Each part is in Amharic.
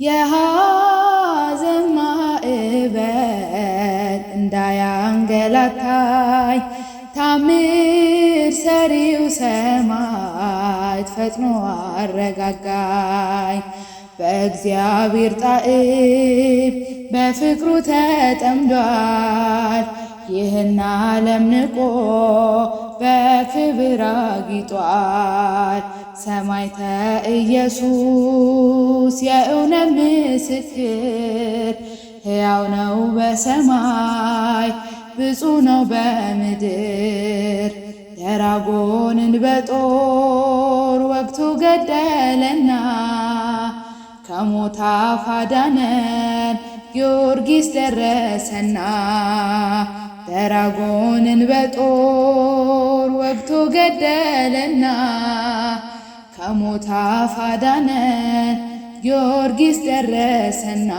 የሐዘን ማዕበል እንዳያንገላታኝ ታምር ሰሪው ሰማዕት ፈጥኖ አረጋጋኝ። በእግዚአብሔር ጣዕም በፍቅሩ ተጠምዷል። ይህን ዓለም ንቆ በክብር አጊጧል። ሰማዕተ ኢየሱስ የእውነት ምስክር ሕያው ነው በሰማይ ብፁዕ ነው በምድር። ደራጎንን በጦር ወግቶ ገደለና ከሞት አፍ አዳነን ጊዮርጊስ ደረሰና። ደራጎንን በጦር ወግቶ ገደለና ከሞት አፍ አዳነን ጊዮርጊስ ደረሰና።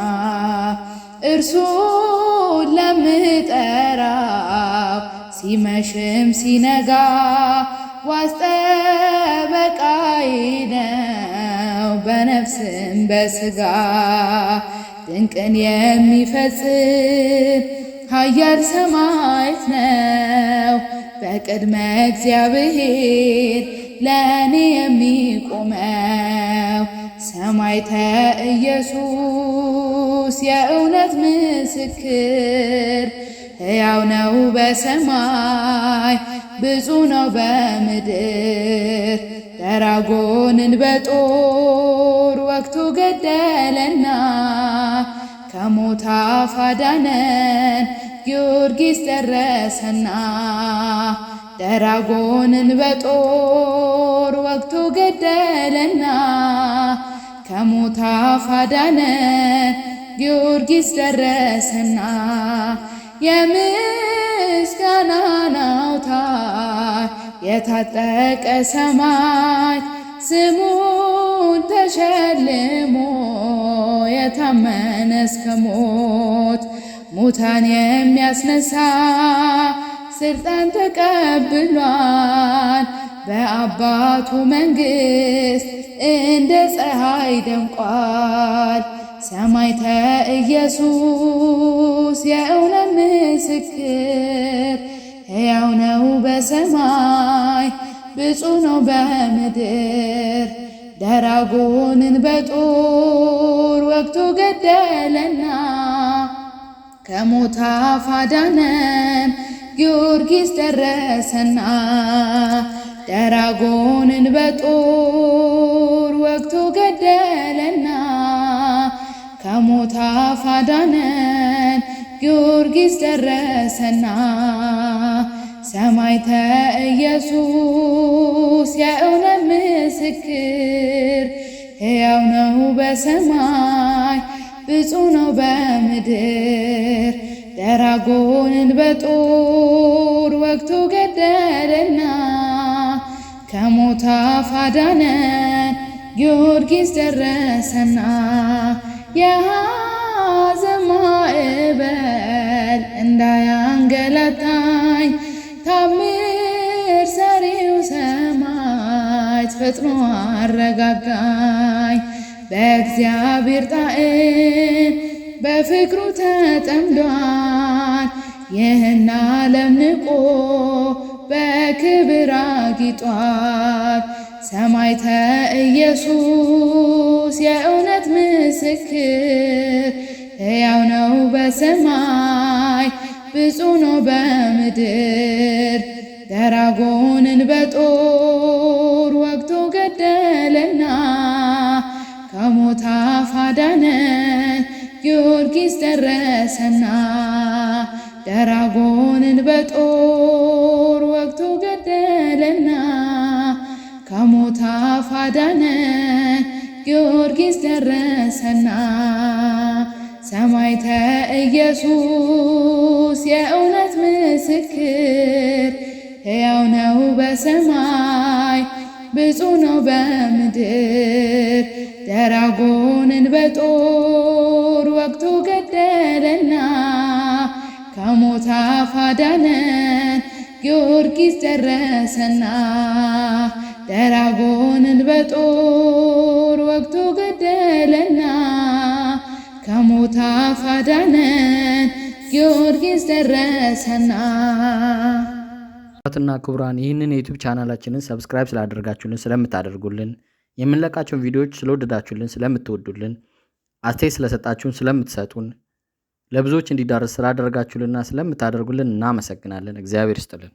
እርሱን ለምጠራው ሲመሽም ሲነጋ ዋስ ጠበቃዬ ነው በነፍስም በሥጋ። ድንቅን የሚፈጽም ኃያል ሰማዕት ነው በቅድመ እግዚአብሔር ለእኔ የሚቆመው። ሰማዕተ ኢየሱስ የእውነት ምስክር ሕያው ነው በሰማይ ብፁዕ ነው በምድር። ደራጎንን በጦር ወግቶ ገደለና ከሞት አፍ አዳነን ጊዮርጊስ ደረሰና። ደራጎንን በጦር ወግቶ ገደለና ከሞት አፍ አዳነን ጊዮርጊስ ደረሰና። የምስጋናን አውታር የታጠቀ ሰማዕት ስሙን ተሸልሞ የታመነ እስከ ሞት ሙታን የሚያስነሳ ስልጣን ተቀብሏል። በአባቱ መንግሥት እንደ ፀሐይ ደምቋል። ሰማዕተ ኢየሱስ የእውነት ምስክር ሕያው ነው በሰማይ ብፁዕ ነው በምድር። ደራጎንን በጦር ወግቶ ገደለና ከሞት አፍ አዳነን ጊዮርጊስ ደረሰና። ደራጎንን በጦር ወግቶ ገደለና ከሞት አፍ አዳነን ጊዮርጊስ ደረሰና። ሰማዕተ ኢየሱስ የእውነት ምስክር ሕያው ነው በሰማይ ብፁዕ ነው በምድር። ደራጎንን በጦር ወግቶ ገደለና ከሞት አፍ አዳነን ጊዮርጊስ ደረሰና። የሐዘን ማዕበል እንዳያንገላታኝ ታምር ሰሪው ሰማዕት ፈጥኖ አረጋጋኝ። በእግዚአብሔር ጣዕም በፍቅሩ ተጠምዷል። ይህን ዓለም ንቆ በክብር አጊጧል። ሰማዕተ ኢየሱስ የእውነት ምስክር ሕያው ነው በሰማይ ብፁዕ ነው በምድር። ደራጎንን በጦር ወግቶ ገደለና ከሞት አፍ አዳነን ጊዮርጊስ ደረሰና። ደራጎንን በጦር ወግቶ ገደለና ከሞት አፍ አዳነን ጊዮርጊስ ደረሰና። ሰማዕተ ኢየሱስ የእውነት ምስክር ሕያው ነው በሰማይ ብፁዕ ነው በምድር። ደራጎንን በጦር ወግቶ ገደለና ከሞት አፍ አዳነን ጊዮርጊስ ደረሰና። ደራጎንን በጦር ወግቶ ገደለና ከሞት አፍ አዳነን ጊዮርጊስ ደረሰና። ክቡራትና ክቡራን ይህንን የዩቲዩብ ቻናላችንን ሰብስክራይብ ስላደረጋችሁልን ስለምታደርጉልን የምንለቃቸውን ቪዲዮዎች ስለወደዳችሁልን ስለምትወዱልን አስተያየት ስለሰጣችሁን ስለምትሰጡን ለብዙዎች እንዲዳረስ ስላደረጋችሁልና ስለምታደርጉልን እናመሰግናለን። እግዚአብሔር ይስጥልን።